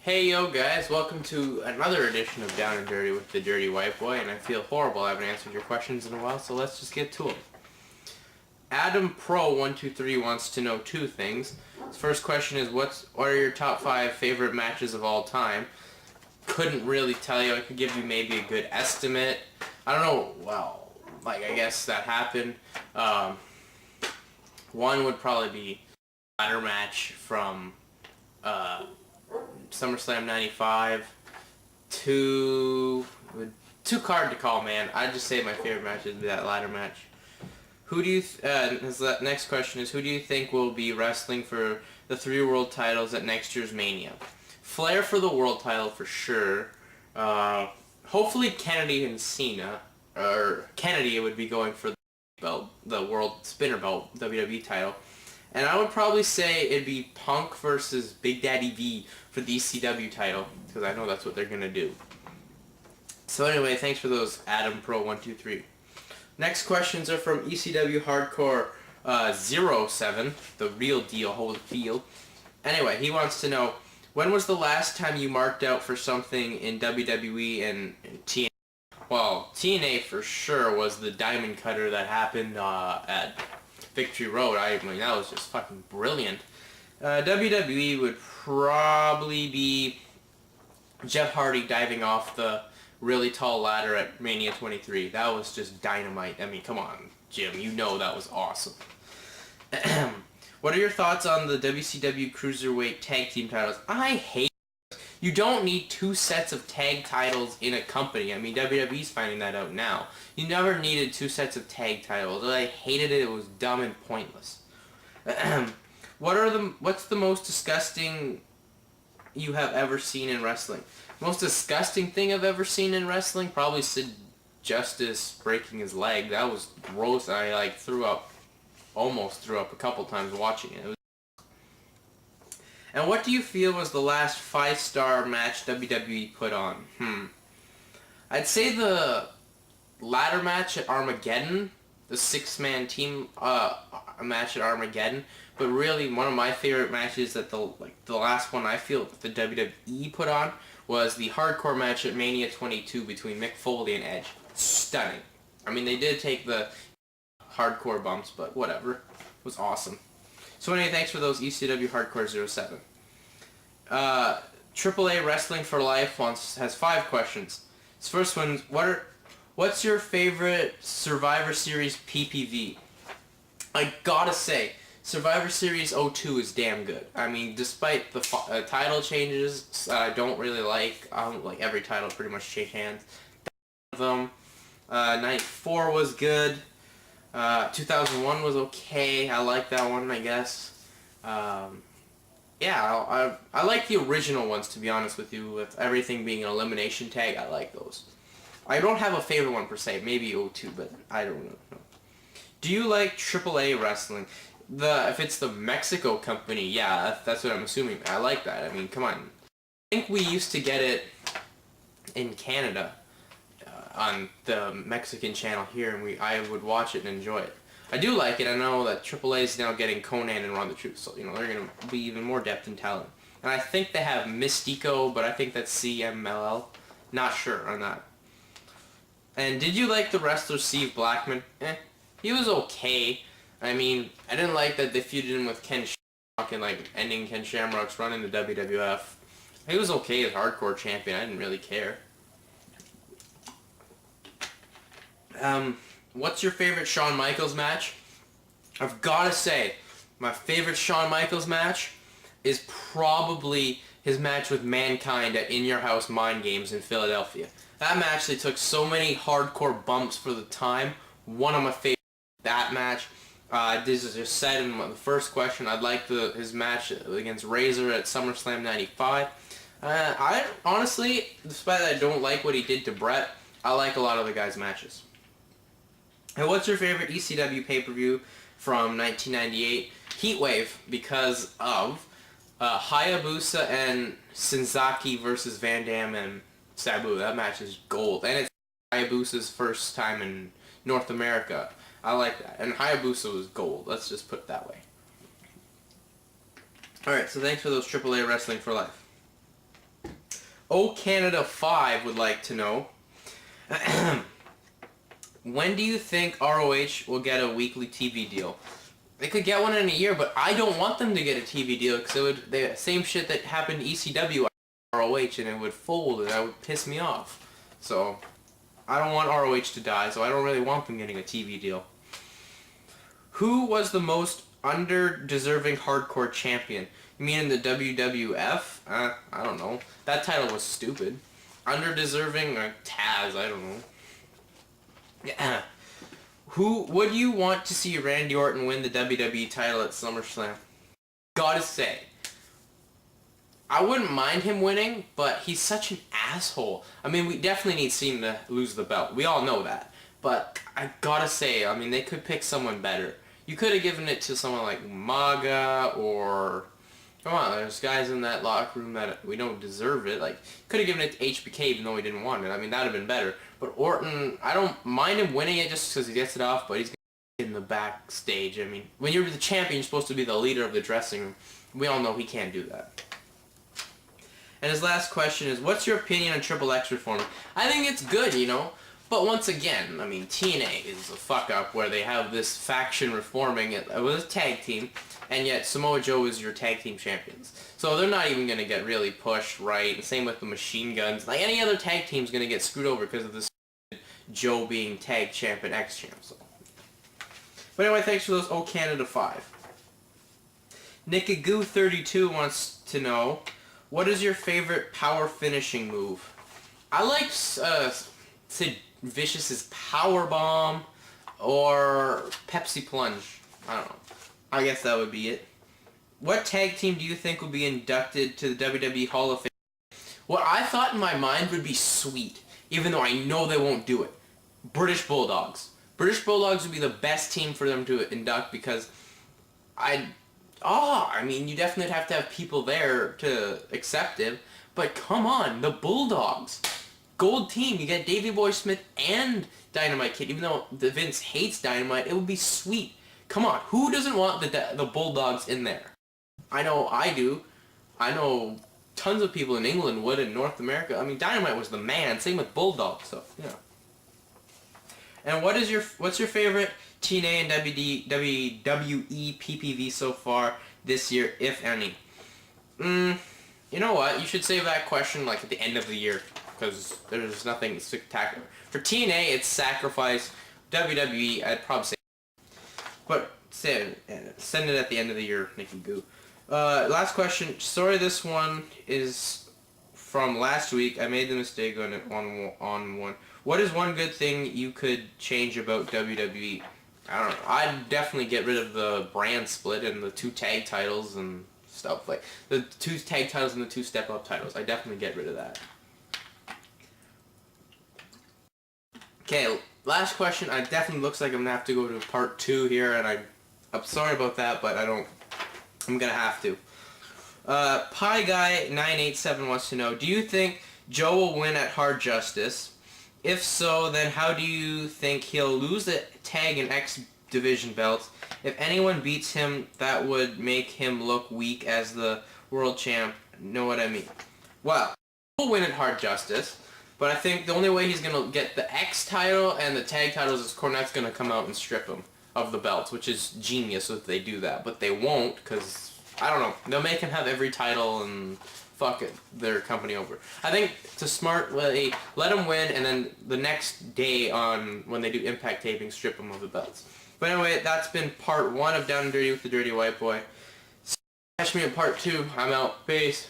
Hey yo guys, welcome to another edition of Down and Dirty with the Dirty White Boy, and I feel horrible I haven't answered your questions in a while, so let's just get to them. Adam Pro 123 wants to know two things. His first question is what are your top 5 favorite matches of all time? Couldn't really tell you. I could give you maybe a good estimate. I don't know, well, I guess that happened. One would probably be a ladder match from SummerSlam 95. Too hard to call, man. I'd just say my favorite match would be that ladder match. Who do you his next question is, who do you think will be wrestling for the 3 world titles at next year's Mania? Flair for the world title for sure. Hopefully Kennedy and Cena, or Kennedy would be going for the belt, the world spinner belt, WWE title. And I would probably say it'd be Punk versus Big Daddy V for the ECW title, because I know that's what they're going to do. So anyway, thanks for those, Adam Pro 123. Next questions are from ECW Hardcore 07, the real deal, Holyfield. Anyway, he wants to know, when was the last time you marked out for something in WWE and TNA? Well, TNA for sure was the diamond cutter that happened at Victory Road. I mean, that was just fucking brilliant. WWE would probably be Jeff Hardy diving off the really tall ladder at Mania 23. That was just dynamite. I mean, come on, Jim. You know that was awesome. What are your thoughts on the WCW Cruiserweight Tag Team titles? I hate it. You don't need 2 sets of tag titles in a company. I mean, WWE's finding that out now. You never needed 2 sets of tag titles. I hated it. It was dumb and pointless. What's the most disgusting you have ever seen in wrestling? Most disgusting thing I've ever seen in wrestling? Probably Sid Justice breaking his leg. That was gross. I almost threw up a couple times watching it. And what do you feel was the last 5-star match WWE put on? I'd say the ladder match at Armageddon, the 6-man team match at Armageddon. But really, one of my favorite matches that the last one I feel the WWE put on was the hardcore match at Mania 22 between Mick Foley and Edge. Stunning. I mean, they did take the hardcore bumps, but whatever. It was awesome. So anyway, thanks for those, ECW Hardcore 07. AAA Wrestling for Life has 5 questions. His first one, what's your favorite Survivor Series PPV? I gotta say, Survivor Series 02 is damn good. I mean, despite the title changes I don't really like, every title pretty much shake hands. Them. 94 was good. 2001 was okay. I like that one, I guess. Yeah, I like the original ones, to be honest with you. With everything being an elimination tag, I like those. I don't have a favorite one per se. Maybe 02, but I don't know. Do you like AAA wrestling? If it's the Mexico company, yeah, that's what I'm assuming. I like that. I mean, come on. I think we used to get it in Canada on the Mexican channel here, and I would watch it and enjoy it. I do like it. I know that AAA is now getting Conan and Run the Truth, so they're going to be even more depth in talent. And I think they have Mystico, but I think that's CMLL. Not sure on that. And did you like the wrestler Steve Blackman? He was okay. I mean, I didn't like that they feuded him with Ken Shamrock and ending Ken Shamrock's run in the WWF. He was okay as hardcore champion. I didn't really care. What's your favorite Shawn Michaels match? I've got to say, my favorite Shawn Michaels match is probably his match with Mankind at In Your House Mind Games in Philadelphia. That match, they took so many hardcore bumps for the time. One of my favorites, that match. This is just said in the first question. I'd like his match against Razor at SummerSlam 95. I honestly, despite that I don't like what he did to Brett, I like a lot of the guys' matches. And what's your favorite ECW pay-per-view from 1998? Heatwave, because of Hayabusa and Shinzaki versus Van Dam and Sabu. That match is gold. And it's Hayabusa's first time in North America. I like that. And Hayabusa was gold. Let's just put it that way. Alright, so thanks for those AAA Wrestling for Life. O Canada 5 would like to know, when do you think ROH will get a weekly TV deal? They could get one in a year, but I don't want them to get a TV deal because it would the same shit that happened to ECW ROH, and it would fold and that would piss me off. So I don't want ROH to die, so I don't really want them getting a TV deal. Who was the most under-deserving hardcore champion? You mean in the WWF? I don't know. That title was stupid. Under-deserving? Taz, I don't know. Yeah. Who would you want to see Randy Orton win the WWE title at SummerSlam? Gotta say, I wouldn't mind him winning, but he's such an asshole. I mean, we definitely need Cena to lose the belt. We all know that. But I gotta say, I mean, they could pick someone better. You could have given it to someone like Maga or... Come on, there's guys in that locker room that we don't deserve it. Like, could have given it to HBK even though he didn't want it. I mean, that would have been better. But Orton, I don't mind him winning it just because he gets it off, but he's in the backstage. I mean, when you're the champion, you're supposed to be the leader of the dressing room. We all know he can't do that. And his last question is, what's your opinion on XXX Reform? I think it's good, you know. But once again, I mean, TNA is a fuck-up where they have this faction reforming it with a tag team, and yet Samoa Joe is your tag team champions. So they're not even going to get really pushed right, and same with the Machine Guns. Like, any other tag team's going to get screwed over because of this Joe being tag champ and X-champ. So. But anyway, thanks for those O Canada 5. Nickagoo32 wants to know, what is your favorite power finishing move? I like Sid Vicious's power bomb or Pepsi plunge. I don't know. I guess that would be it. What tag team do you think will be inducted to the WWE Hall of Fame? What I thought in my mind would be Sweet, even though I know they won't do it. British Bulldogs. British Bulldogs would be the best team for them to induct because I mean, you definitely have to have people there to accept it, but come on, the Bulldogs. Gold team, you get Davey Boy Smith and Dynamite Kid, even though Vince hates Dynamite, it would be sweet. Come on, who doesn't want the Bulldogs in there? I know I do. I know tons of people in England would, in North America. I mean, Dynamite was the man, same with Bulldogs, so, yeah. And what's your favorite TNA and WWE PPV so far this year, if any? You know what? You should save that question like at the end of the year, because there's nothing spectacular. For TNA, it's Sacrifice. WWE, I'd probably say. But send it at the end of the year, Nicky Goo. Last question. Sorry, this one is from last week. I made the mistake on it on one. What is one good thing you could change about WWE? I don't know. I'd definitely get rid of the brand split and the 2 tag titles and stuff. Like, the 2 tag titles and the 2 step-up titles. I'd definitely get rid of that. Okay, last question. It definitely looks like I'm going to have to go to part 2 here, and I'm sorry about that, but I'm going to have to. Pie Guy 987 wants to know, do you think Joe will win at Hard Justice? If so, then how do you think he'll lose the tag and X division belts? If anyone beats him, that would make him look weak as the world champ. Know what I mean? Well, he'll win at Hard Justice, but I think the only way he's going to get the X title and the tag titles is Cornette's going to come out and strip him of the belts, which is genius if they do that. But they won't, because, I don't know, they'll make him have every title and fuck it, their company over. I think it's a smart way. Let him win, and then the next day on when they do Impact taping, strip him of the belts. But anyway, that's been part 1 of Down and Dirty with the Dirty White Boy. Catch me in part 2. I'm out. Peace.